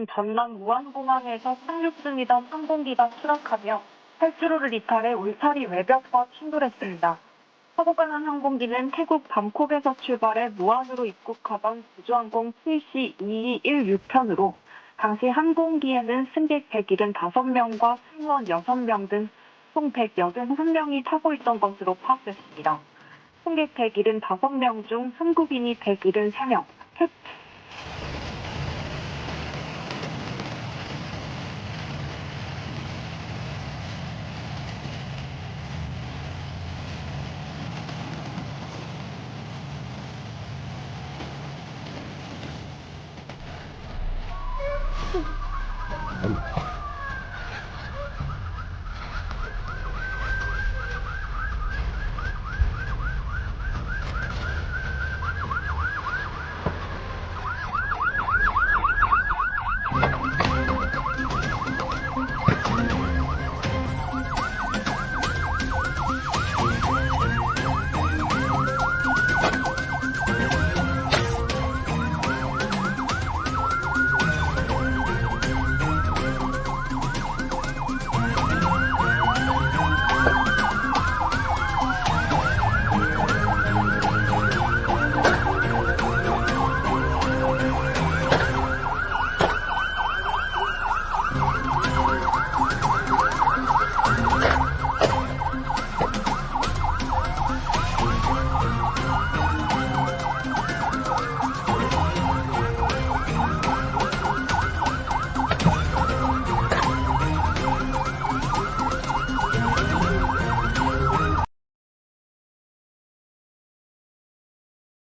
전남 무안공항에서 착륙 중이던 항공기가 추락하며 활주로를 이탈해 울타리 외벽과 충돌했습니다. 사고가 난 항공기는 태국 밤콕에서 출발해 무안으로 입국하던 제주항공 CC2216편으로 당시 항공기에는 승객 175명과 승무원 6명 등 총 183명이 타고 있던 것으로 파악됐습니다. 승객 175명 중 한국인이 173명,